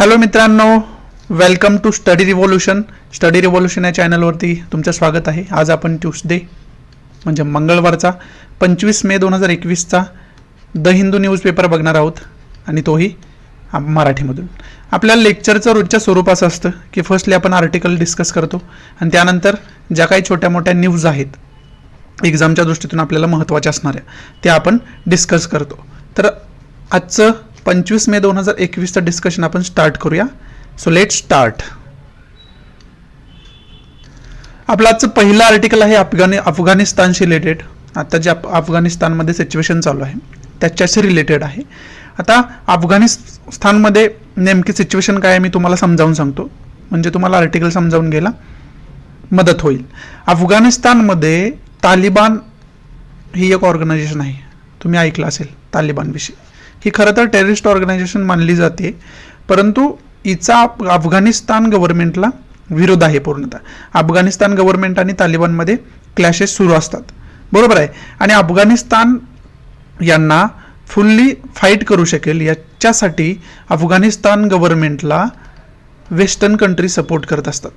Hello मित्रांनो, welcome to study revolution. Study revolution या चॅनलवरती तुमचं स्वागत आहे. आज आपण ट्यूसडे म्हणजे मंगळवारचा 25 मे 2021चा द हिंदू न्यूजपेपर बघणार आहोत आणि तोही मराठीमधून. आपल्या लेक्चरचं रोजच्या स्वरूपाचं असतं की फर्स्टली आपण आर्टिकल डिस्कस करतो आणि त्यानंतर ज्या काही छोट्या मोठ्या न्यूज आहेत एक्झामच्या दृष्टीतून आपल्याला महत्त्वाच्या असणाऱ्या त्या आपण डिस्कस करतो. तर आजचं 25 मे 2021चं डिस्कशन आपण स्टार्ट करूया. So let start. आपलं आजचं पहिलं आर्टिकल आहे अफगाणिस्तानशी रिलेटेड. आता जे अफगाणिस्तानमध्ये सिच्युएशन चालू आहे त्याच्याशी रिलेटेड आहे. आता अफगाणिस्तानमध्ये नेमकी सिच्युएशन काय आहे मी तुम्हाला समजावून सांगतो, म्हणजे तुम्हाला आर्टिकल समजावून घ्यायला मदत होईल. अफगाणिस्तानमध्ये तालिबान ही एक ऑर्गनायझेशन आहे, तुम्ही ऐकलं असेल तालिबानविषयी. ही खरं तर टेररिस्ट ऑर्गनायझेशन मानली जाते, परंतु हिचा अफगाणिस्तान गव्हर्नमेंटला विरोध आहे पूर्णतः. अफगाणिस्तान गव्हर्नमेंट आणि तालिबानमध्ये क्लॅशेस सुरू असतात, बरोबर आहे. आणि अफगाणिस्तान यांना फुल्ली फाईट करू शकेल याच्यासाठी अफगाणिस्तान गव्हर्नमेंटला वेस्टर्न कंट्री सपोर्ट करत असतात.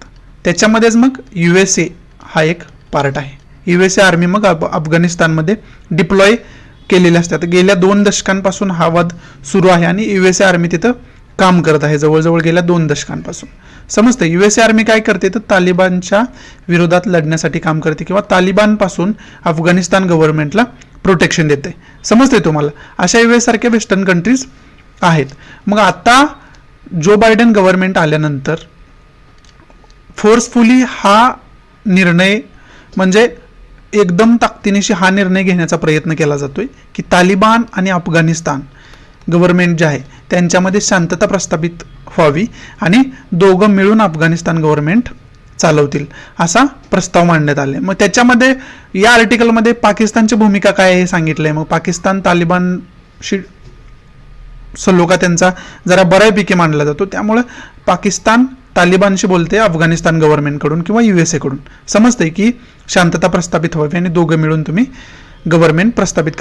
त्याच्यामध्येच मग USA हा एक पार्ट आहे. USA आर्मी मग अफगाणिस्तानमध्ये डिप्लॉय केलेले असतात. गेल्या 2 दशकांपासून हा वाद सुरू आहे आणि USA आर्मी तिथं काम करत आहे जवळजवळ गेल्या 2 दशकांपासून. समजते USA आर्मी काय करते तर तालिबानच्या विरोधात लढण्यासाठी काम करते किंवा तालिबानपासून अफगाणिस्तान गव्हर्नमेंटला प्रोटेक्शन देते. समजते तुम्हाला. अशा US सारख्या वेस्टर्न कंट्रीज आहेत. मग आता जो बायडन गव्हर्नमेंट आल्यानंतर फोर्सफुली हा निर्णय म्हणजे एकदम ताकदीनिशी हा निर्णय घेण्याचा प्रयत्न केला जातोय की तालिबान आणि अफगाणिस्तान गव्हर्नमेंट जे आहे त्यांच्यामध्ये शांतता प्रस्थापित व्हावी आणि दोघं मिळून अफगाणिस्तान गव्हर्नमेंट चालवतील असा प्रस्ताव मांडण्यात आले. मग त्याच्यामध्ये या आर्टिकलमध्ये पाकिस्तानची भूमिका काय आहे हे सांगितलंय. मग पाकिस्तान तालिबानशी सलोखा त्यांचा जरा बऱ्यापैकी मानला जातो, त्यामुळे पाकिस्तान तालिबानशी बोलते अफगाणिस्तान गव्हर्नमेंटकडून किंवा USA कडून. समजते की शांतता प्रस्थापित व्हावी आणि दोघं मिळून तुम्ही गव्हर्नमेंट प्रस्थापित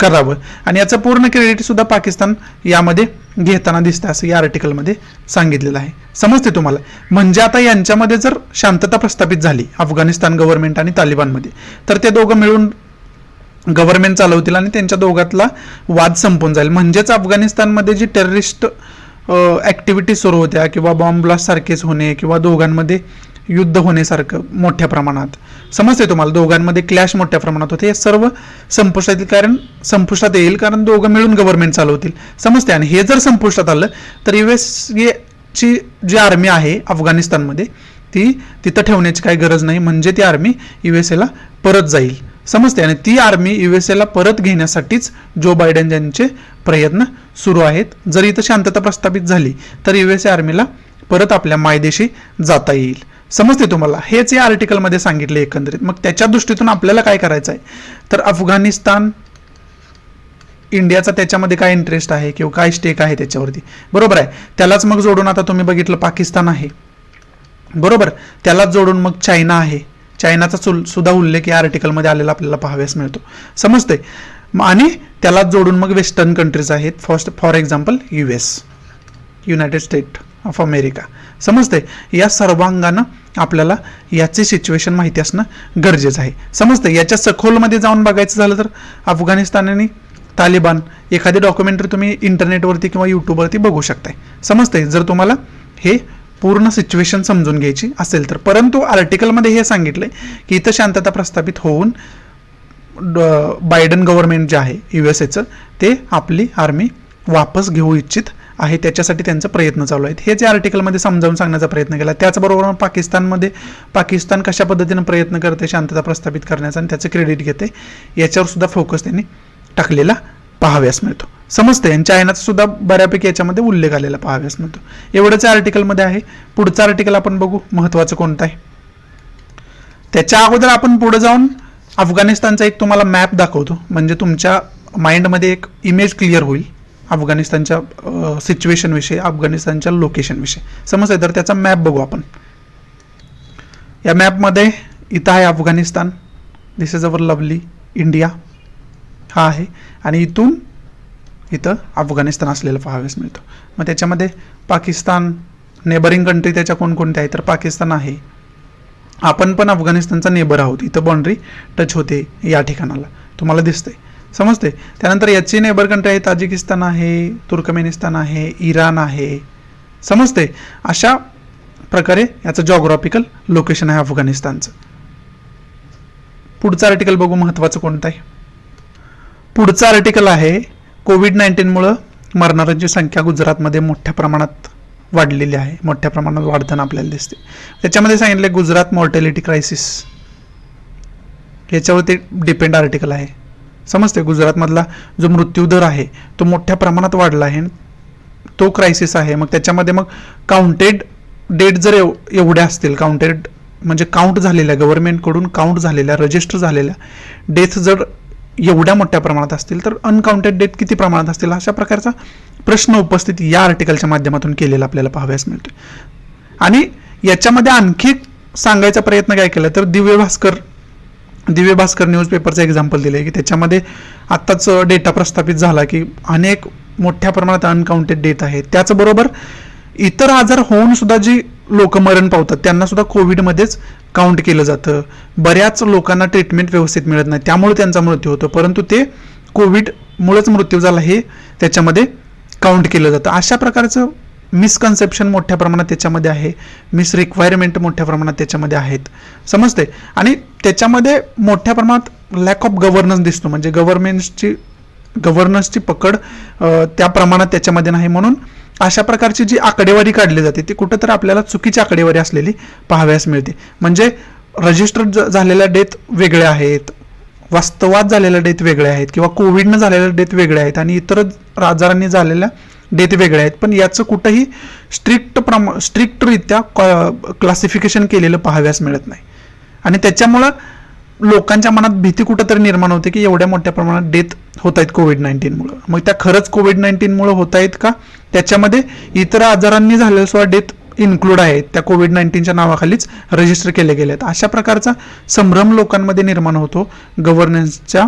करावं. आणि याचं पूर्ण क्रेडिट सुद्धा पाकिस्तान यामध्ये घेताना दिसतं असं या आर्टिकलमध्ये सांगितलेलं आहे. समजते तुम्हाला. म्हणजे आता यांच्यामध्ये जर शांतता प्रस्थापित झाली अफगाणिस्तान गव्हर्नमेंट आणि तालिबानमध्ये तर ते दोघं मिळून गव्हर्नमेंट चालवतील आणि त्यांच्या दोघातला वाद संपून जाईल. म्हणजेच अफगाणिस्तानमध्ये जी टेररिस्ट ॲक्टिव्हिटी सुरू होत्या किंवा बॉम्ब ब्लास्ट सारखेच होणे किंवा दोघांमध्ये युद्ध होण्यासारखं मोठ्या प्रमाणात समजते तुम्हाला, दोघांमध्ये क्लॅश मोठ्या प्रमाणात होते, हे सर्व संपुष्टात येईल कारण दोघं मिळून गव्हर्नमेंट चालवतील. समजते. आणि हे जर संपुष्टात आलं तर USA ची जी आर्मी आहे अफगाणिस्तानमध्ये ती तिथं ठेवण्याची काही गरज नाही, म्हणजे ती आर्मी USA ला परत जाईल. समजते. आणि ती आर्मी USA ला परत घेण्यासाठीच जो बायडन यांचे प्रयत्न सुरू आहेत. जर इथं शांतता प्रस्थापित झाली तर USA आर्मीला परत आपल्या मायदेशी जाता येईल. समजते तुम्हाला. हेच या आर्टिकलमध्ये सांगितले एकंदरीत. मग त्याच्या दृष्टीतून आपल्याला काय करायचं आहे तर अफगाणिस्तान इंडियाचा त्याच्यामध्ये काय इंटरेस्ट आहे किंवा काय स्टेक आहे त्याच्यावरती, बरोबर आहे. त्यालाच मग जोडून आता तुम्ही बघितलं पाकिस्तान आहे, बरोबर. त्यालाच जोडून मग चायना आहे. चायनाचा सुद्धा उल्लेख या आर्टिकलमध्ये आलेला आपल्याला पाहाव्यास मिळतो. समजते. आणि त्यालाच जोडून मग वेस्टर्न कंट्रीज आहेत, for example US United state of America. समजते. या सर्वांगानं आपल्याला याची सिच्युएशन माहिती असणं गरजेचं आहे. समजते. याच्या सखोलमध्ये जाऊन बघायचं झालं तर अफगाणिस्तान आणि तालिबान एखादी डॉक्युमेंटरी तुम्ही इंटरनेटवरती किंवा यूट्यूबवरती बघू शकताय. समजते जर तुम्हाला हे पूर्ण सिच्युएशन समजून घ्यायची असेल तर. परंतु आर्टिकलमध्ये हे सांगितलंय की इथं शांतता प्रस्थापित होऊन बायडन गव्हर्नमेंट जे आहे USAचं ते आपली आर्मी वापस घेऊ इच्छित आहे, त्याच्यासाठी त्यांचा प्रयत्न चालू आहेत. हेच या आर्टिकलमध्ये समजावून सांगण्याचा प्रयत्न केला. त्याचबरोबर पाकिस्तान कशा पद्धतीनं प्रयत्न करते शांतता प्रस्थापित करण्याचा आणि त्याचं क्रेडिट घेते याच्यावर सुद्धा फोकस त्यांनी टाकलेला पाहाव्यास मिळतो. समजते. आणि चायनाचा सुद्धा बऱ्यापैकी याच्यामध्ये उल्लेख आलेला पाहाव्यास मिळतो. एवढंच आर्टिकलमध्ये आहे. पुढचं आर्टिकल आपण बघू महत्त्वाचं कोणतं आहे. त्याच्या अगोदर आपण पुढे जाऊन अफगाणिस्तानचा एक तुम्हाला मॅप दाखवतो, म्हणजे तुमच्या माइंडमध्ये एक इमेज क्लिअर होईल अफगाणिस्तानच्या सिच्युएशनविषयी, अफगाणिस्तानच्या लोकेशनविषयी. समजते. तर त्याचा मॅप बघू आपण. या मॅपमध्ये इथं आहे अफगाणिस्तान, दिस इज अवर लवली इंडिया हा आहे. आणि इथून इथं अफगाणिस्तान असलेलं पाहाव्यास मिळतं. मग त्याच्यामध्ये पाकिस्तान, नेबरिंग कंट्री त्याच्या कोणकोणत्या आहे तर पाकिस्तान आहे. आपण पण अफगाणिस्तानचा नेबर आहोत, इथं बाउंड्री टच होते या ठिकाणाला, तुम्हाला दिसतंय, समजते. त्यानंतर याची नेबर कंट्री आहे ताजिकिस्तान आहे, तुर्कमेनिस्तान आहे, इराण आहे, समजते. अशा प्रकारे याचं जॉग्राफिकल लोकेशन आहे अफगाणिस्तानचं. पुढचं आर्टिकल बघू महत्त्वाचं कोणतं आहे. पुढचं आर्टिकल आहे कोविड-19मुळं मरणाऱ्यांची संख्या गुजरातमध्ये मोठ्या प्रमाणात वाढलेली आहे, मोठ्या प्रमाणात वाढताना आपल्याला दिसते. त्याच्यामध्ये सांगितलं गुजरात मॉर्टॅलिटी क्रायसिस, याच्यावर ते डिपेंड आर्टिकल आहे, समजते. गुजरातमधला जो मृत्यूदर आहे तो मोठ्या प्रमाणात वाढला आहे, तो क्रायसिस आहे. मग त्याच्यामध्ये मग काउंटेड डेट जर एवढ्या असतील, काउंटेड म्हणजे काउंट झालेल्या, गव्हर्नमेंटकडून काउंट झालेल्या, रजिस्टर झालेल्या डेथ जर एवढ्या मोठ्या प्रमाणात असतील तर अनकाउंटेड डेट किती प्रमाणात असतील, अशा प्रकारचा प्रश्न उपस्थित या आर्टिकलच्या माध्यमातून केलेला आपल्याला पाहाव्यास मिळतो. आणि याच्यामध्ये आणखी सांगायचा प्रयत्न काय केला तर दिव्य भास्कर न्यूजपेपरचं एक्झाम्पल दिलं आहे की त्याच्यामध्ये आत्ताच डेटा प्रस्थापित झाला की अनेक मोठ्या प्रमाणात अनकाउंटेड डेथ आहेत. त्याचबरोबर इतर आजार होऊन सुद्धा जी लोक मरण पावतात त्यांना सुद्धा कोविडमध्येच काउंट केलं जातं. बऱ्याच लोकांना ट्रीटमेंट व्यवस्थित मिळत नाही, त्यामुळे त्यांचा मृत्यू होतो, परंतु ते कोविडमुळेच मृत्यू झाला हे त्याच्यामध्ये काउंट केलं जातं. अशा प्रकारचं मिसकन्सेप्शन मोठ्या प्रमाणात त्याच्यामध्ये आहे, मिस रिक्वायरमेंट मोठ्या प्रमाणात त्याच्यामध्ये आहेत, समजते. आणि त्याच्यामध्ये मोठ्या प्रमाणात लॅक ऑफ गव्हर्नन्स दिसतो, म्हणजे गव्हर्नन्सची पकड त्या प्रमाणात त्याच्यामध्ये नाही. म्हणून अशा प्रकारची जी आकडेवारी काढली जाते ती कुठंतरी आपल्याला चुकीची आकडेवारी असलेली पाहाव्यास मिळते. म्हणजे रजिस्टर्ड झालेल्या डेथ वेगळ्या आहेत, वास्तवात झालेल्या डेथ वेगळ्या आहेत, किंवा कोविडनं झालेल्या डेथ वेगळ्या आहेत आणि इतर आजारांनी झालेल्या डेथ वेगळ्या आहेत, पण याचं कुठंही स्ट्रिक्टरित्या क्लासिफिकेशन केलेलं पाहाव्यास मिळत नाही. आणि त्याच्यामुळं लोकांच्या मनात भीती कुठंतरी निर्माण होते की एवढ्या मोठ्या प्रमाणात डेथ होत आहेत कोविड-19मुळं. मग त्या खरंच कोविड-19मुळं होत आहेत का, त्याच्यामध्ये इतर आजारांनी झालेल्या सुद्धा डेथ इन्क्लूड आहेत, त्या कोविड-19च्या नावाखालीच रजिस्टर केले गेले आहेत. अशा प्रकारचा संभ्रम लोकांमध्ये निर्माण होतो गव्हर्नन्सच्या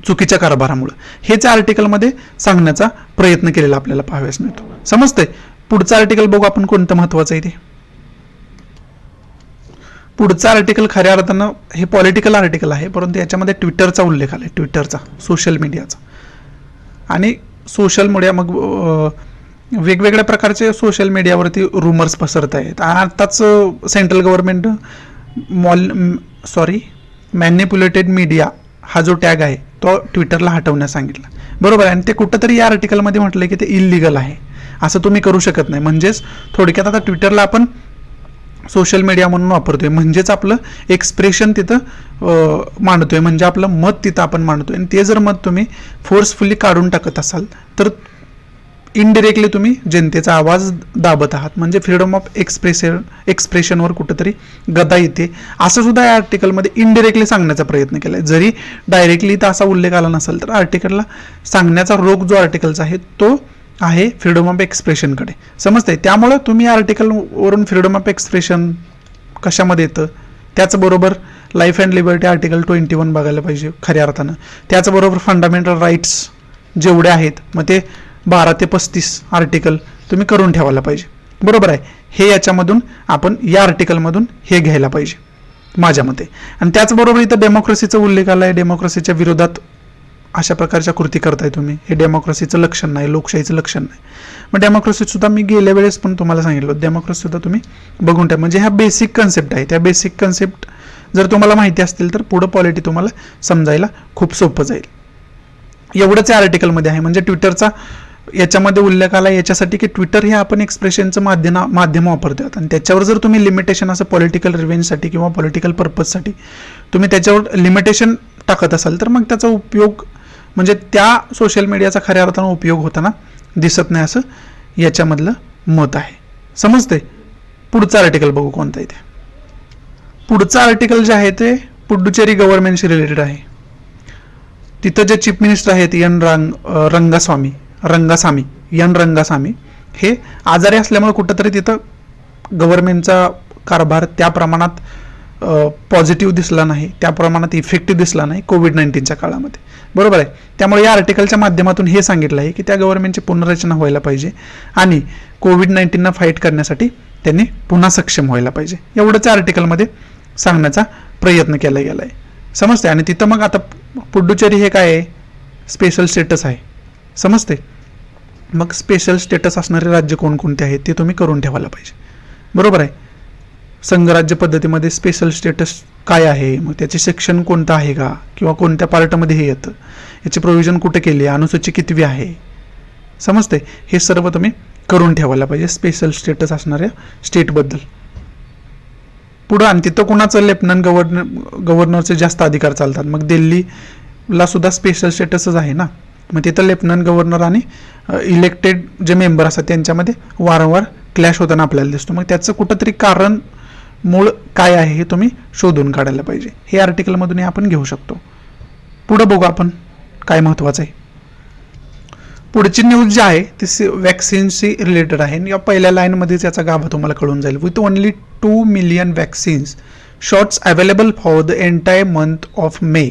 चुकीच्या कारभारामुळे. हेच आर्टिकलमध्ये सांगण्याचा प्रयत्न केलेला आपल्याला पाहाव्यास मिळतो, समजतंय. पुढचं आर्टिकल बघू आपण कोणतं महत्त्वाचं आहे ते. पुढचं आर्टिकल खऱ्या अर्थानं हे पॉलिटिकल आर्टिकल आहे, परंतु याच्यामध्ये ट्विटरचा उल्लेख आला आहे, ट्विटरचा, सोशल मीडियाचा. आणि सोशल मीडिया मग वेगवेगळ्या प्रकारचे सोशल मीडियावरती रुमर्स पसरत आहेत. आताच सेंट्रल गव्हर्नमेंट मॅनिप्युलेटेड मीडिया हा जो टॅग आहे तो ट्विटरला हटवण्यास सांगितला, बरोबर आहे. आणि ते कुठंतरी या आर्टिकलमध्ये म्हटलं की ते इलिगल आहे, असं तुम्ही करू शकत नाही. म्हणजेच थोडक्यात आता ट्विटरला आपण सोशल मीडिया म्हणून वापरतोय, म्हणजेच आपलं एक्सप्रेशन तिथं मांडतोय, म्हणजे आपलं मत तिथं आपण मांडतोय. आणि ते जर मत तुम्ही फोर्सफुली काढून टाकत असाल तर इनडिरेक्टली तुम्ही जनतेचा आवाज दाबत आहात, म्हणजे फ्रीडम ऑफ एक्सप्रेशनवर कुठंतरी गदा येते, असं सुद्धा या आर्टिकलमध्ये इनडिरेक्टली सांगण्याचा प्रयत्न केला आहे. जरी डायरेक्टली तर असा उल्लेख आला नसेल तर आर्टिकलला सांगण्याचा रोग जो आर्टिकलचा आहे तो आहे फ्रीडम ऑफ एक्सप्रेशनकडे, समजते. त्यामुळं तुम्ही या आर्टिकलवरून फ्रीडम ऑफ एक्सप्रेशन कशामध्ये येतं, त्याचबरोबर लाईफ अँड लिबर्टी आर्टिकल 21 बघायला पाहिजे खऱ्या अर्थानं. त्याचबरोबर फंडामेंटल राईट्स जेवढे आहेत मग ते 12 ते 35 आर्टिकल तुम्ही करून ठेवायला पाहिजे, बरोबर आहे. हे याच्यामधून आपण या आर्टिकलमधून हे घ्यायला पाहिजे माझ्या मते. आणि त्याचबरोबर इथं डेमोक्रेसीचा उल्लेख आला आहे, डेमोक्रेसीच्या विरोधात अशा प्रकारच्या कृती करताय तुम्ही, हे डेमोक्रेसीचं लक्षण नाही, लोकशाहीचं लक्षण नाही. मग डेमोक्रेसीसुद्धा मी गेल्या वेळेस पण तुम्हाला सांगितलं, डेमोक्रेसीसुद्धा तुम्ही बघून ठेवा. म्हणजे ह्या बेसिक कन्सेप्ट आहे, त्या बेसिक कन्सेप्ट जर तुम्हाला माहिती असतील तर पुढं पॉलिटी तुम्हाला समजायला खूप सोपं जाईल. एवढंच या आर्टिकलमध्ये आहे. म्हणजे ट्विटरचा याच्यामध्ये उल्लेख आला याच्यासाठी की ट्विटर हे आपण एक्सप्रेशनचं माध्यम वापरतो आणि त्याच्यावर जर तुम्ही लिमिटेशन असं पॉलिटिकल रिव्हेंजसाठी किंवा पॉलिटिकल पर्पजसाठी तुम्ही त्याच्यावर लिमिटेशन टाकत असाल तर मग त्याचा उपयोग म्हणजे त्या सोशल मीडियाचा खऱ्या अर्थानं उपयोग होताना दिसत नाही, असं याच्यामधलं मत आहे, समजते. पुढचं आर्टिकल बघू कोणतं आहे ते. पुढचं आर्टिकल जे आहे ते पुडुचेरी गव्हर्नमेंटशी रिलेटेड आहे. तिथं जे चीफ मिनिस्टर आहेत रंगासामी हे आजारी असल्यामुळे कुठंतरी तिथं गव्हर्नमेंटचा कारभार त्या प्रमाणात पॉझिटिव्ह दिसला नाही, त्या प्रमाणात इफेक्टिव्ह दिसला नाही कोविड-19च्या काळामध्ये, बरोबर आहे. त्यामुळे या आर्टिकलच्या माध्यमातून हे सांगितलं आहे की त्या गव्हर्नमेंटची पुनर्रचना व्हायला पाहिजे आणि कोविड-19ला फाईट करण्यासाठी त्यांनी पुन्हा सक्षम व्हायला पाहिजे, एवढंच आर्टिकलमध्ये सांगण्याचा प्रयत्न केला गेला आहे. समजते. आणि तिथं मग आता पुडुचेरी हे काय आहे, स्पेशल स्टेटस आहे, समजते. मग स्पेशल स्टेटस असणारे राज्य कोणकोणते आहेत ते तुम्ही करून ठेवायला पाहिजे, बरोबर आहे. संघराज्य पद्धतीमध्ये स्पेशल स्टेटस काय आहे, मग त्याचे सेक्शन कोणतं आहे का, किंवा कोणत्या पार्टमध्ये हे येतं, याचे प्रोव्हिजन कुठे केले, अनुसूची कितवी आहे, समजते. हे सर्व तुम्ही करून ठेवायला पाहिजे स्पेशल स्टेटस असणाऱ्या स्टेटबद्दल. पुढं आणि तिथं कुणाचं लेफ्टनंट गव्हर्नरचे जास्त अधिकार चालतात. मग दिल्लीला सुद्धा स्पेशल स्टेटसच आहे ना, मग तिथं लेफ्टनंट गव्हर्नर आणि इलेक्टेड जे मेंबर असतात त्यांच्यामध्ये वारंवार क्लॅश होताना आपल्याला दिसतो. मग त्याचं कुठंतरी कारण मूळ काय आहे हे तुम्ही शोधून काढायला पाहिजे. हे आर्टिकलमधून आपण घेऊ शकतो. पुढं बघू आपण काय महत्त्वाचं आहे. पुढची न्यूज जी आहे ती वॅक्सिनशी रिलेटेड आहे. या पहिल्या लाईनमध्येच याचा गाभा तुम्हाला कळून जाईल. With only 2 million vaccines shots available for the entire month of May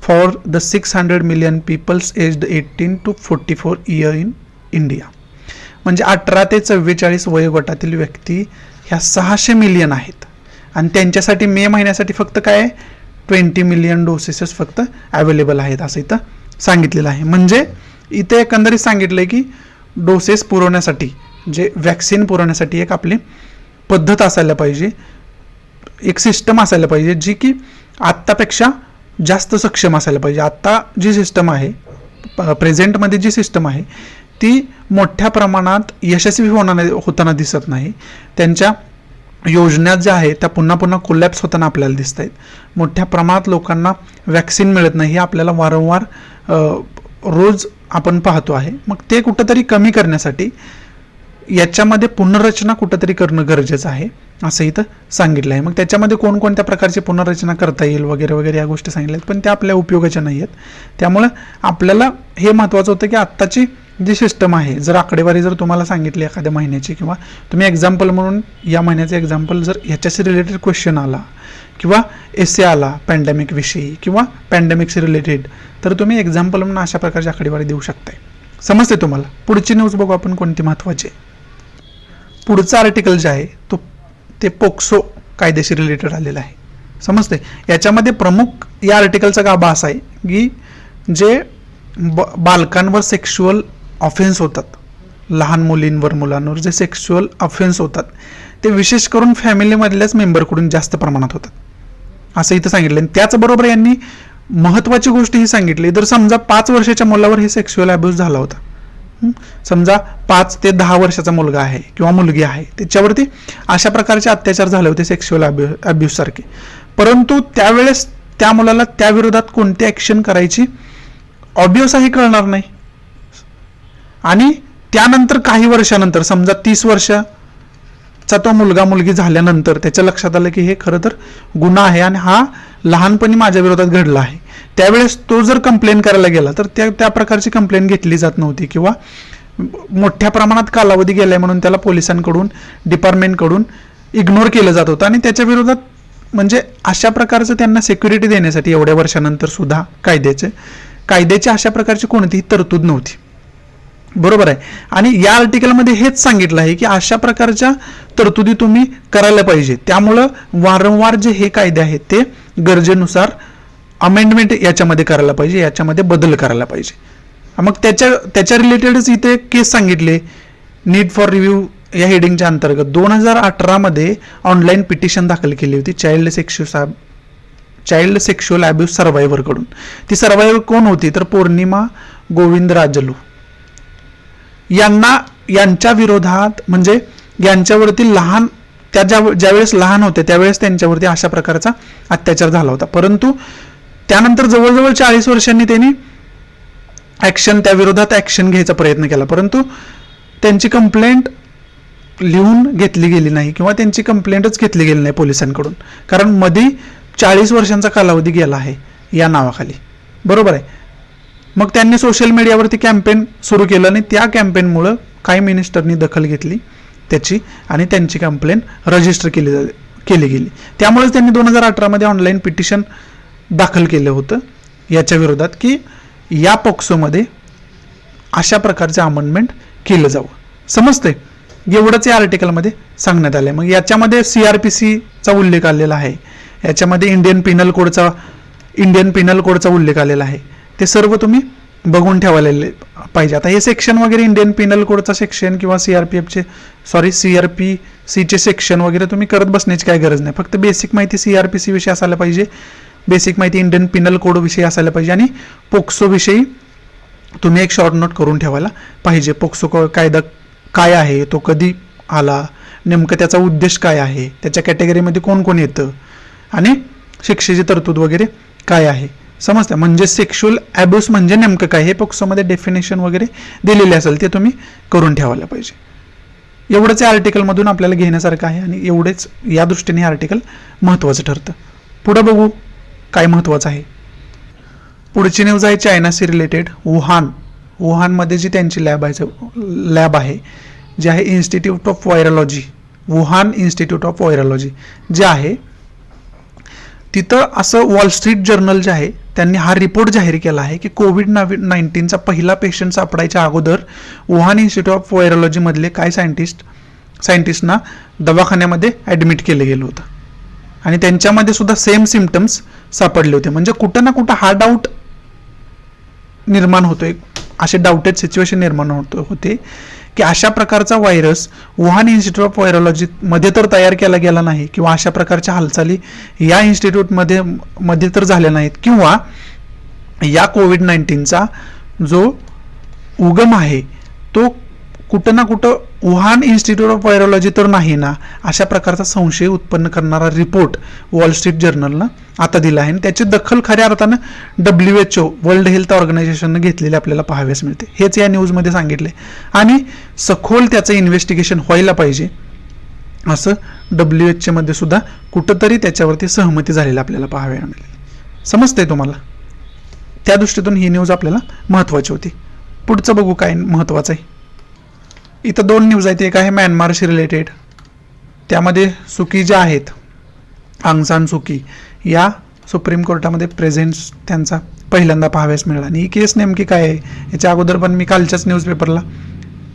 for the 600 million peoples aged 18 to 44 year in India. म्हणजे 18 ते 44 वयोगटातील व्यक्ती ह्या 600 मिलियन आहेत आणि त्यांच्यासाठी मे महिन्यासाठी फक्त काय 20 million डोसेस फक्त अवेलेबल आहेत असं इथं सांगितलेलं आहे. म्हणजे इथे एकंदरीत सांगितलं आहे की डोसेस पुरवण्यासाठी, जे वॅक्सिन पुरवण्यासाठी एक आपली पद्धत असायला पाहिजे, एक सिस्टम असायला पाहिजे जी की आत्तापेक्षा जास्त सक्षम असायला पाहिजे. आत्ता जी सिस्टम आहे, प्रेझेंटमध्ये जी सिस्टम आहे ती मोठ्या प्रमाणात यशस्वी होताना दिसत नाही. त्यांच्या योजना ज्या आहेत त्या पुन्हा पुन्हा कोलॅप्स होताना आपल्याला दिसत आहेत. मोठ्या प्रमाणात लोकांना वॅक्सिन मिळत नाही हे आपल्याला वारंवार रोज आपण पाहतो आहे. मग ते कुठंतरी कमी करण्यासाठी याच्यामध्ये पुनर्रचना कुठंतरी करणं गरजेचं आहे असं इथं सांगितलं आहे. मग त्याच्यामध्ये कोणकोणत्या प्रकारची पुनर्रचना करता येईल वगैरे वगैरे या गोष्टी सांगितल्या आहेत, पण त्या आपल्या उपयोगाच्या नाही आहेत. त्यामुळं आपल्याला हे महत्त्वाचं होतं की आत्ताची जी सिस्टम आहे, जर आकडेवारी जर तुम्हाला सांगितली एखाद्या महिन्याची, किंवा तुम्ही एक्झाम्पल म्हणून या महिन्याचे एक्झाम्पल जर ह्याच्याशी रिलेटेड क्वेश्चन आला किंवा एसे आला पॅन्डेमिक विषयी किंवा पॅन्डेमिकशी रिलेटेड, तर तुम्ही एक्झाम्पल म्हणून अशा प्रकारची आकडेवारी देऊ शकताय. समजते तुम्हाला. पुढची न्यूज बघू आपण कोणती महत्त्वाची आहे. पुढचा आर्टिकल जे आहे ते पोक्सो कायद्याशी रिलेटेड आलेला आहे. समजते. याच्यामध्ये प्रमुख या आर्टिकलचा गाभा असा आहे की जे बालकांवर सेक्शुअल ऑफेन्स होतात, लहान मुलींवर मुलांवर जे सेक्शुअल ऑफेन्स होतात ते विशेष करून फॅमिलीमधल्याच मेंबरकडून जास्त प्रमाणात होतात असं इथं सांगितलं. त्याचबरोबर यांनी महत्त्वाची गोष्ट ही सांगितली, जर समजा 5 वर्षाच्या मुलावर हे सेक्शुअल अब्यूज झाला होता, समजा 5 ते 10 वर्षाचा मुलगा आहे किंवा मुलगी आहे, त्याच्यावरती अशा प्रकारचे अत्याचार झाले होते सेक्शुअल अब्यूज सारखे, परंतु त्यावेळेस त्या मुलाला त्या विरोधात कोणती ॲक्शन करायची ऑब्वियसही कळणार नाही. आणि त्यानंतर काही वर्षानंतर समजा 30 वर्षाचा तो मुलगा मुलगी झाल्यानंतर त्याच्या लक्षात आलं की हे खरं तर गुन्हा आहे आणि हा लहानपणी माझ्या विरोधात घडला आहे, त्यावेळेस तो जर कंप्लेन करायला गेला तर त्या प्रकारची कंप्लेन घेतली जात नव्हती किंवा मोठ्या प्रमाणात कालावधी गेलाय म्हणून त्याला पोलिसांकडून डिपार्टमेंटकडून इग्नोर केलं जात होतं आणि त्याच्या विरोधात म्हणजे अशा प्रकारचं त्यांना सिक्युरिटी देण्यासाठी एवढ्या वर्षानंतर सुद्धा कायद्याची अशा प्रकारची कोणतीही तरतूद नव्हती. बरोबर आहे. आणि या आर्टिकलमध्ये हेच सांगितलं आहे की अशा प्रकारच्या तरतुदी तुम्ही करायला पाहिजे. त्यामुळं वारंवार जे हे कायदे आहेत ते गरजेनुसार अमेंडमेंट याच्यामध्ये करायला पाहिजे, याच्यामध्ये बदल करायला पाहिजे. मग त्याच्या रिलेटेडच इथे केस सांगितले. नीड फॉर रिव्ह्यू या हेडिंगच्या अंतर्गत 2018 मध्ये ऑनलाईन पिटिशन दाखल केली होती चाइल्ड सेक्शुअल अब्यूज सर्व्हायव्हरकडून. ती सर्व्हायव्हर कोण होती तर पौर्णिमा गोविंदराजलू यांच्या विरोधात, म्हणजे यांच्यावरती त्या ज्यावेळेस लहान होते त्यावेळेस त्यांच्यावरती अशा प्रकारचा अत्याचार झाला होता, परंतु त्यानंतर जवळजवळ 40 वर्षांनी त्यांनी त्या विरोधात ॲक्शन घ्यायचा प्रयत्न केला, परंतु त्यांची कंप्लेंट लिहून घेतली गेली नाही किंवा त्यांची कंप्लेंटच घेतली गेली नाही पोलिसांकडून, कारण मध्ये 40 वर्षांचा कालावधी गेला आहे या नावाखाली. बरोबर आहे. मग त्यांनी सोशल मीडियावरती कॅम्पेन सुरू केलं आणि त्या कॅम्पेनमुळं काही मिनिस्टरनी दखल घेतली त्याची आणि त्यांची कंप्लेंट रजिस्टर केली गेली. त्यामुळेच त्यांनी 2018 ऑनलाईन पिटिशन दाखल केलं होतं याच्या विरोधात की या पोक्सोमध्ये अशा प्रकारचे अमेंडमेंट केलं जावं. समजते, एवढंच या आर्टिकलमध्ये सांगण्यात आलं आहे. मग याच्यामध्ये CRPCचा उल्लेख आलेला आहे, याच्यामध्ये इंडियन पिनल कोडचा उल्लेख आलेला आहे. ते सर्व तुम्ही बघून ठेवायला पाहिजे. आता हे सेक्शन वगैरे इंडियन पिनल कोडचा सेक्शन किंवा CRPCचे सेक्शन वगैरे तुम्ही करत बसण्याची काही गरज नाही. फक्त बेसिक माहिती CRPC विषयी असायला पाहिजे, बेसिक माहिती इंडियन पिनल कोड विषयी असायला पाहिजे आणि पोक्सो विषयी तुम्ही एक शॉर्ट नोट करून ठेवायला पाहिजे. पोक्सो कायदा काय आहे, तो कधी आला, नेमकं त्याचा उद्देश काय आहे, त्याच्या कॅटेगरीमध्ये कोण कोण येतं आणि शिक्षेची तरतूद वगैरे काय आहे. समजतं, म्हणजे सेक्शुअल ॲब्यूज म्हणजे नेमकं काय हे पोक्सोमध्ये डेफिनेशन वगैरे दिलेले असेल ते तुम्ही करून ठेवायला पाहिजे. एवढंच या आर्टिकलमधून आपल्याला घेण्यासारखं आहे आणि एवढेच या दृष्टीने हे आर्टिकल महत्त्वाचं ठरतं. पुढं बघू काय महत्त्वाचं आहे. पुढची न्यूज आहे चायनाशी रिलेटेड. वुहानमध्ये जी त्यांची लॅब आहे जे आहे institute of virology, Wuhan institute of virology जे आहे, तिथं असं वॉल स्ट्रीट जर्नल जे आहे त्यांनी हा रिपोर्ट जाहीर केला आहे की COVID-19चा पहिला पेशंट सापडायच्या अगोदर वुहान इन्स्टिट्यूट ऑफ व्हायरॉलॉजीमधले काय सायंटिस्टना दवाखान्यामध्ये ॲडमिट केलं गेलं होतं आणि त्यांच्यामध्ये सुद्धा सेम सिम्पटम्स सापडले होते. म्हणजे कुठं ना कुठं हा डाऊट निर्माण होतोय, असे डाऊटेड सिच्युएशन निर्माण होते की अशा प्रकारचा व्हायरस वुहान इन्स्टिट्यूट ऑफ व्हायरॉलॉजीमध्ये तर तयार केला गेला नाही किंवा अशा प्रकारच्या हालचाली या इन्स्टिट्यूटमध्ये तर झाल्या नाहीत किंवा या COVID-19चा जो उगम आहे तो कुठं ना कुठं वुहान इन्स्टिट्यूट ऑफ व्हायरॉलॉजी तर नाही ना, अशा प्रकारचा संशय उत्पन्न करणारा रिपोर्ट वॉल स्ट्रीट जर्नलनं आता दिला आहे आणि त्याची दखल खऱ्या अर्थानं WHO वर्ल्ड हेल्थ ऑर्गनायझेशननं घेतलेले आपल्याला पाहाव्यास मिळते. हेच या न्यूजमध्ये सांगितले आणि सखोल त्याचं इन्व्हेस्टिगेशन व्हायला पाहिजे असं WHO मध्ये सुद्धा कुठंतरी त्याच्यावरती सहमती झालेली आपल्याला पाहायला मिळेल. समजतंय तुम्हाला? त्या दृष्टीतून ही न्यूज आपल्याला महत्त्वाची होती. पुढचं बघू काय महत्त्वाचं आहे. इथं 2 न्यूज आहेत. एक आहे म्यानमारशी रिलेटेड, त्यामध्ये सुकी ज्या आहेत, आंग सान सुकी या सुप्रीम कोर्टामध्ये प्रेझेंट्स त्यांचा पहिल्यांदा पाहाव्यास मिळाला. आणि ही केस नेमकी काय आहे याच्या अगोदर पण मी कालच्याच न्यूजपेपरला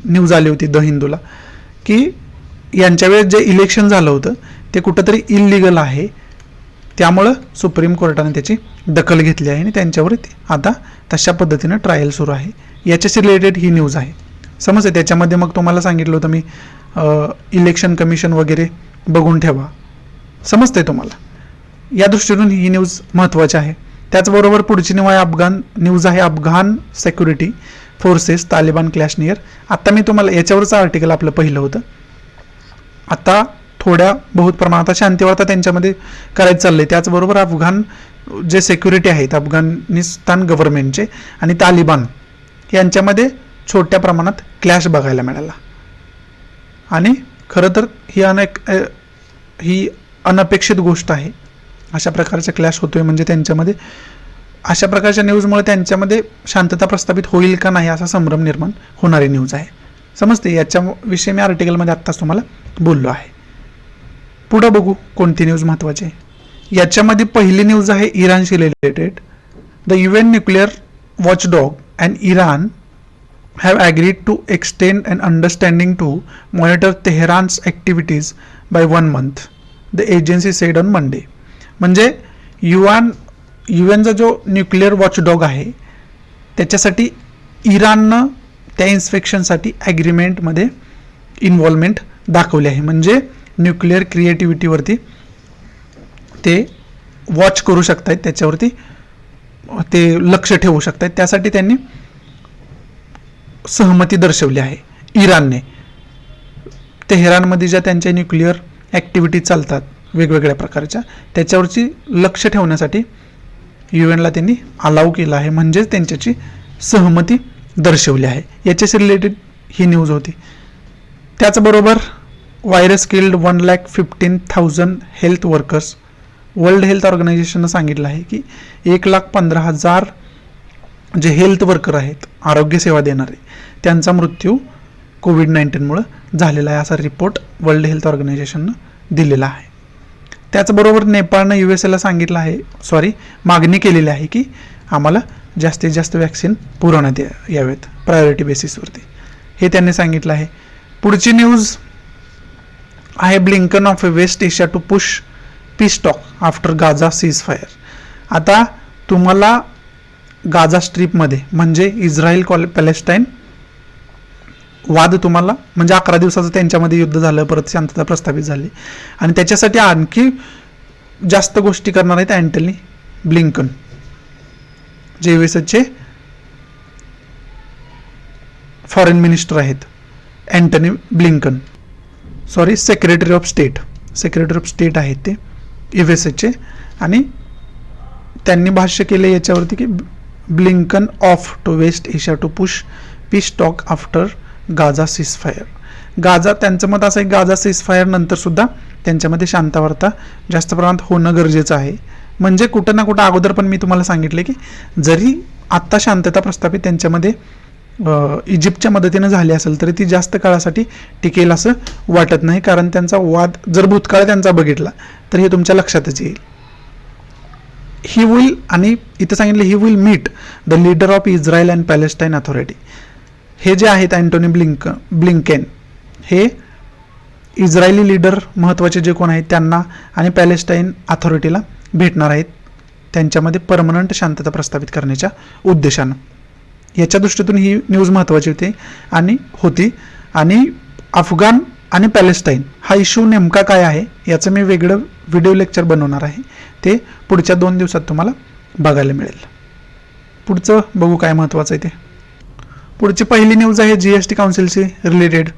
न्यूज आली होती द हिंदूला की यांच्या वेळेस जे इलेक्शन झालं होतं ते कुठंतरी इल्लिगल आहे, त्यामुळं सुप्रीम कोर्टाने त्याची दखल घेतली आहे आणि त्यांच्यावर आता तशा पद्धतीनं ट्रायल सुरू आहे. याच्याशी रिलेटेड ही न्यूज आहे. समजते, त्याच्यामध्ये मग तुम्हाला सांगितलं होतं मी इलेक्शन कमिशन वगैरे बघून ठेवा. समजतंय तुम्हाला? या दृष्टीतून ही न्यूज महत्त्वाची आहे. त्याचबरोबर पुढची न्यूज आहे Afghan security forces Taliban clash near. आत्ता मी तुम्हाला याच्यावरचं आर्टिकल आपलं पहिलं होतं. आता थोड्या बहुत प्रमाणात शांतीवार्ता त्यांच्यामध्ये करायचं चाललंय. त्याचबरोबर अफगाण जे सिक्युरिटी आहेत अफगाणिस्तान गव्हर्नमेंटचे आणि तालिबान यांच्यामध्ये छोट्या प्रमाणात क्लॅश बघायला मिळाला आणि खरं तर ही अनपेक्षित गोष्ट आहे. अशा प्रकारचा क्लॅश होतोय म्हणजे त्यांच्यामध्ये अशा प्रकारच्या न्यूजमुळे त्यांच्यामध्ये शांतता प्रस्थापित होईल का नाही असा संभ्रम निर्माण होणारी न्यूज आहे. समजते, याच्याविषयी मी आर्टिकलमध्ये आत्ताच तुम्हाला बोललो आहे. पुढं बघू कोणती न्यूज महत्त्वाची आहे. याच्यामध्ये पहिली न्यूज आहे इराणशी related. The UN nuclear watchdog and Iran have agreed to extend an understanding to monitor Tehran's activities by 1 month, the agency said on Monday. म्हणजे UNचा जो न्यूक्लिअर वॉचडॉग आहे त्याच्यासाठी इराणनं त्या इन्स्पेक्शनसाठी ॲग्रीमेंटमध्ये इन्व्हॉल्वमेंट दाखवली आहे. म्हणजे न्यूक्लिअर क्रिएटिव्हिटीवरती ते वॉच करू शकतात, त्याच्यावरती ते लक्ष ठेवू शकतात. त्यासाठी त्यांनी सहमती दर्शवली आहे इराणने. तेहरानमध्ये ज्या त्यांच्या न्यूक्लिअर ॲक्टिव्हिटी चालतात वेगवेगळ्या प्रकारच्या त्याच्यावरची लक्ष ठेवण्यासाठी UNला त्यांनी अलाव केलं आहे, म्हणजेच त्यांच्याची सहमती दर्शवली आहे. याच्याशी रिलेटेड ही न्यूज होती. त्याचबरोबर virus killed 1,15,000 health workers. World health ऑर्गनायझेशननं सांगितलं आहे की 1,15,000 जे हेल्थ वर्कर आहेत, आरोग्य सेवा देणारे, त्यांचा मृत्यू COVID-19मुळे झालेला आहे असा रिपोर्ट वर्ल्ड हेल्थ ऑर्गनायझेशननं दिलेला आहे. त्याचबरोबर नेपाळनं USA ला सांगितलं आहे, मागणी केलेली आहे की आम्हाला जास्तीत जास्त वॅक्सिन पुरवण्यात यावेत प्रायोरिटी बेसिसवरती, हे त्यांनी सांगितलं आहे. पुढची न्यूज आहे Blinken off West Asia to push peace talk after Gaza cease fire. आता तुम्हाला गाझा स्ट्रीपमध्ये म्हणजे इस्रायल पॅलेस्टाईन वाद तुम्हाला म्हणजे 11 दिवसाचं त्यांच्यामध्ये युद्ध झालं, परत शांतता प्रस्थापित झाली आणि त्याच्यासाठी आणखी जास्त गोष्टी करणार आहेत अँटनी ब्लिंकन, जे USचे फॉरेन मिनिस्टर आहेत. Antony Blinken secretary of state आहेत ते USचे, आणि त्यांनी भाष्य केले याच्यावरती की Blinken off to West Asia to push peace talk after Gaza seize fire. Gaza, त्यांचं मत असं आहे गाझा सीज फायर नंतर सुद्धा त्यांच्यामध्ये शांतता जास्त प्रमाणात होणं गरजेचं आहे. म्हणजे कुठं ना कुठं अगोदर पण मी तुम्हाला सांगितले की जरी आत्ता शांतता प्रस्थापित त्यांच्यामध्ये इजिप्तच्या मदतीनं झाली असेल तरी ती जास्त काळासाठी टिकेल असं वाटत नाही, कारण त्यांचा वाद जर भूतकाळ त्यांचा बघितला तर हे तुमच्या लक्षातच येईल. ही विल, आणि इथं सांगितलं he will meet the leader of Israel and Palestine authority. हे जे आहेत अँटोनी ब्लिंकेन हे इस्रायली लीडर महत्त्वाचे जे कोण आहेत त्यांना आणि पॅलेस्टाईन अथॉरिटीला भेटणार आहेत त्यांच्यामध्ये परमनंट शांतता प्रस्थापित करण्याच्या उद्देशानं. याच्या दृष्टीतून ही न्यूज महत्त्वाची होती. आणि अफगाण आणि पॅलेस्टाईन हा इश्यू नेमका काय आहे याचं मी वेगळं व्हिडिओ लेक्चर बनवणार आहे, ते पुढच्या 2 दिवसात तुम्हाला बघायला मिळेल. पुढचं बघू काय महत्त्वाचं आहे ते. पुढची पहिली न्यूज आहे GST काउन्सिलशी रिलेटेड.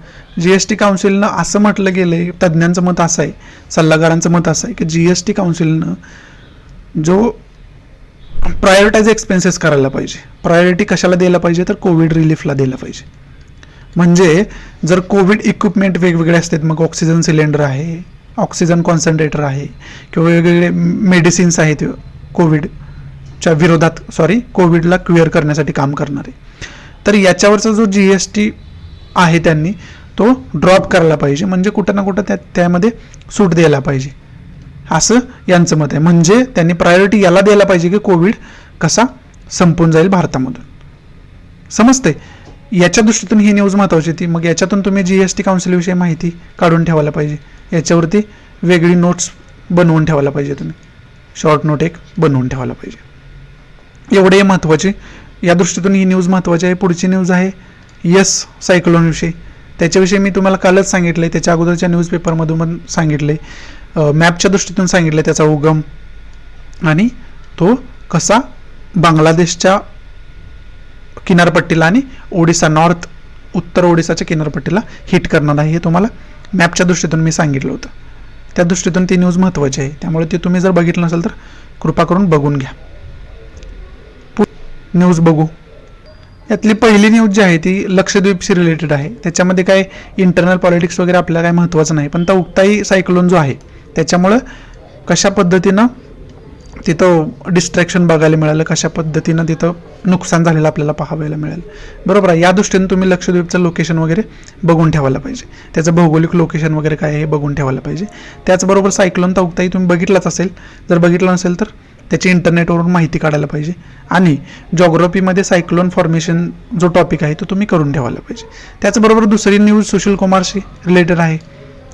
GST काउन्सिलनं असं म्हटलं गेलं आहे, तज्ज्ञांचं मत असं आहे, सल्लागारांचं मत असं आहे की GST काउन्सिलनं जो प्रायोरिटाईज एक्सपेन्सेस करायला पाहिजे. प्रायोरिटी कशाला द्यायला पाहिजे तर कोविड रिलीफला द्यायला पाहिजे. म्हणजे जर कोविड इक्विपमेंट वेगवेगळे असतात, मग ऑक्सिजन सिलेंडर आहे, ऑक्सिजन कॉन्सन्ट्रेटर आहे किंवा वेगवेगळे मेडिसिन्स आहेत कोविडच्या विरोधात कोविडला क्युअर करण्यासाठी काम करणारे, तर याच्यावरचा जो GST आहे त्यांनी तो ड्रॉप करायला पाहिजे. म्हणजे कुठं ना कुठं त्यामध्ये सूट द्यायला पाहिजे असं यांचं मत आहे. म्हणजे त्यांनी प्रायोरिटी याला द्यायला पाहिजे की कोविड कसा संपून जाईल भारतामधून. समजते, याच्या दृष्टीतून ही न्यूज महत्त्वाची होती. मग याच्यातून तुम्ही GST काउन्सिलविषयी माहिती काढून ठेवायला पाहिजे, याच्यावरती वेगळी नोट्स बनवून ठेवायला पाहिजे, तुम्ही शॉर्ट नोट एक बनवून ठेवायला पाहिजे. एवढे महत्त्वाचे, या दृष्टीतून ही न्यूज महत्त्वाची आहे. पुढची न्यूज आहे यस सायक्लोनविषयी. त्याच्याविषयी मी तुम्हाला कालच सांगितलं आहे, त्याच्या अगोदरच्या न्यूजपेपरमधून सांगितले, मॅपच्या दृष्टीतून सांगितलं त्याचा उगम आणि तो कसा बांगलादेशच्या किनारपट्टीला आणि ओडिसा उत्तर ओडिसाच्या किनारपट्टीला हिट करणार आहे, हे तुम्हाला मॅपच्या दृष्टीतून मी सांगितलं होतं. त्या दृष्टीतून ती न्यूज महत्त्वाची आहे, त्यामुळे ती तुम्ही जर बघितलं नसेल तर कृपा करून बघून घ्या. न्यूज बघू. यातली पहिली न्यूज जी आहे ती लक्षद्वीपशी रिलेटेड आहे. त्याच्यामध्ये काय इंटरनल पॉलिटिक्स वगैरे आपल्याला काय महत्त्वाचं नाही, पण उक्ताई सायक्लोन जो आहे त्याच्यामुळं कशा पद्धतीनं तिथं डिस्ट्रॅक्शन बघायला मिळालं, कशा पद्धतीनं तिथं नुकसान झालेलं आपल्याला पाहायला मिळालं. बरोबर आहे, या दृष्टीने तुम्ही लक्षद्वीपचं लोकेशन वगैरे बघून ठेवायला पाहिजे, त्याचं भौगोलिक लोकेशन वगैरे काय आहे हे बघून ठेवायला पाहिजे. त्याचबरोबर सायक्लोन उक्ताई तुम्ही बघितलाच असेल, जर बघितलं नसेल तर त्याची इंटरनेटवरून माहिती काढायला पाहिजे. आणि जॉग्राफीमध्ये सायक्लोन फॉर्मेशन जो टॉपिक आहे तो तुम्ही करून ठेवायला पाहिजे. त्याचबरोबर दुसरी न्यूज सुशील कुमारशी रिलेटेड आहे.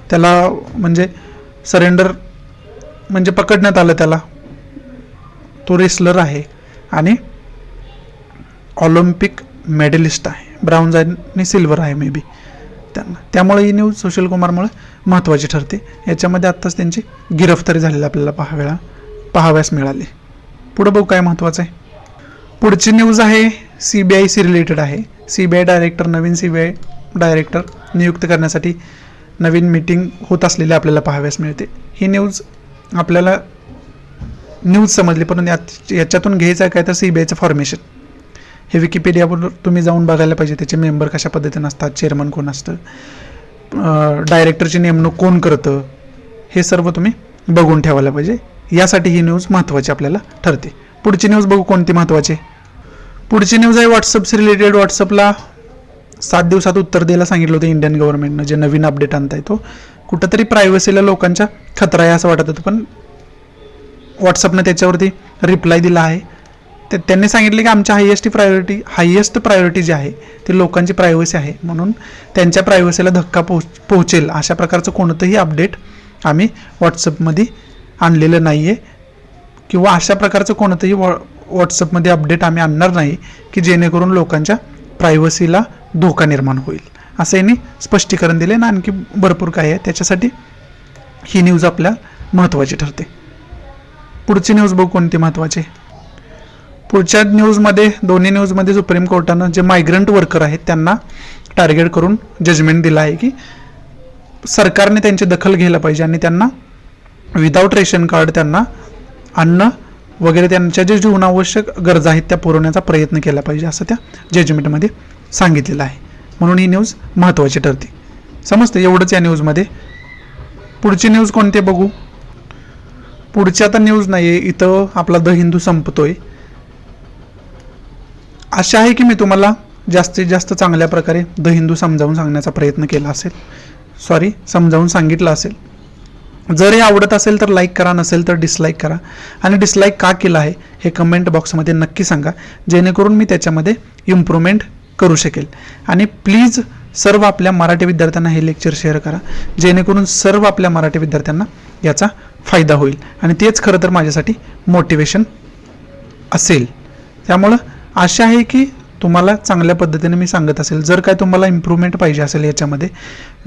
त्याला म्हणजे सरेंडर म्हणजे पकडण्यात आलं त्याला. तो रेसलर आहे आणि ऑलिम्पिक मेडलिस्ट आहे, ब्राउन्झ आणि सिल्वर आहे मे बी त्यांना. त्यामुळे ही न्यूज सुशील कुमारमुळे महत्त्वाची ठरते. याच्यामध्ये आत्ताच त्यांची गिरफ्तारी झालेली आपल्याला पाहाव्यास मिळाली. पुढं बघू काय महत्त्वाचं आहे. पुढची न्यूज आहे CBIशी रिलेटेड आहे. CBI डायरेक्टर, नवीन CBI डायरेक्टर नियुक्त करण्यासाठी नवीन मीटिंग होत असलेली आपल्याला पाहाव्यास मिळते. ही न्यूज आपल्याला न्यूज समजली, परंतु याच्यातून घ्यायचं आहे काय तर CBIचं फॉर्मेशन हे विकिपीडियावर तुम्ही जाऊन बघायला पाहिजे. त्याचे मेंबर कशा पद्धतीने असतात, चेअरमन कोण असतं, डायरेक्टरची नेमणूक कोण करतं, हे सर्व तुम्ही बघून ठेवायला पाहिजे. यासाठी ही न्यूज महत्त्वाची आपल्याला ठरते. पुढची न्यूज बघू कोणती महत्त्वाची. पुढची न्यूज आहे व्हॉट्सअपशी रिलेटेड. व्हॉट्सअपला 7 दिवसात उत्तर द्यायला सांगितलं होतं इंडियन गव्हर्नमेंटनं, जे नवीन अपडेट आणताय तो कुठंतरी प्रायव्हसीला लोकांच्या खतरा आहे असं वाटत होतं, पण व्हॉट्सअपनं त्याच्यावरती रिप्लाय दिला आहे. त्यांनी सांगितले की आमच्या हायेस्ट प्रायोरिटी जी आहे ती लोकांची प्रायव्हसी आहे, म्हणून त्यांच्या प्रायव्हसीला धक्का पोहोचेल अशा प्रकारचं कोणतंही अपडेट आम्ही व्हॉट्सअपमध्ये आणलेलं नाही आहे, किंवा अशा प्रकारचं कोणतंही व्हॉट्सअपमध्ये अपडेट आम्ही आणणार नाही की जेणेकरून लोकांच्या प्रायव्हसीला धोका निर्माण होईल, असं यांनी स्पष्टीकरण दिले. आणि आणखी भरपूर काही आहे, त्याच्यासाठी ही न्यूज आपल्या महत्त्वाची ठरते. पुढची न्यूज बघू कोणती महत्त्वाची. पुढच्या न्यूजमध्ये, दोन्ही न्यूजमध्ये सुप्रीम कोर्टानं जे मायग्रंट वर्कर आहेत त्यांना टार्गेट करून जजमेंट दिलं आहे की सरकारने त्यांची दखल घ्यायला पाहिजे आणि त्यांना विदाऊट रेशन कार्ड त्यांना अन्न वगैरे त्यांच्या जे जीवनावश्यक गरजा आहेत त्या पुरवण्याचा प्रयत्न केला पाहिजे, असं त्या जजमेंटमध्ये सांगितलेलं आहे. म्हणून ही न्यूज महत्त्वाची ठरते. समजतं एवढंच या न्यूजमध्ये. पुढची न्यूज कोणती बघू. पुढची आता न्यूज नाही आहे, इथं आपला द हिंदू संपतोय. आशा आहे की मी तुम्हाला जास्तीत जास्त चांगल्या प्रकारे द हिंदू समजावून सांगण्याचा प्रयत्न केला असेल, समजावून सांगितलं असेल. जर हे आवडत असेल तर लाईक करा, नसेल तर डिसलाईक करा. आणि डिसलाईक का केलं आहे हे कमेंट बॉक्समध्ये नक्की सांगा, जेणेकरून मी त्याच्यामध्ये इम्प्रूव्हमेंट करू शकेल. आणि प्लीज सर्व आपल्या मराठी विद्यार्थ्यांना हे लेक्चर शेअर करा, जेणेकरून सर्व आपल्या मराठी विद्यार्थ्यांना याचा फायदा होईल. आणि तेच खरं तर माझ्यासाठी मोटिवेशन असेल. त्यामुळं आशा आहे की तुम्हाला चांगल्या पद्धतीने मी सांगत असेल. जर काय तुम्हाला इम्प्रूव्हमेंट पाहिजे असेल याच्यामध्ये,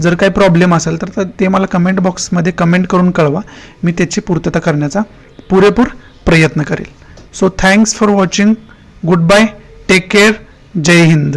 जर काही प्रॉब्लेम असेल तर ते मला कमेंट बॉक्समध्ये कमेंट करून कळवा. मी त्याची पूर्तता करण्याचा पुरेपूर प्रयत्न करेल. So thanks for watching. Good bye. Take care. जय हिंद.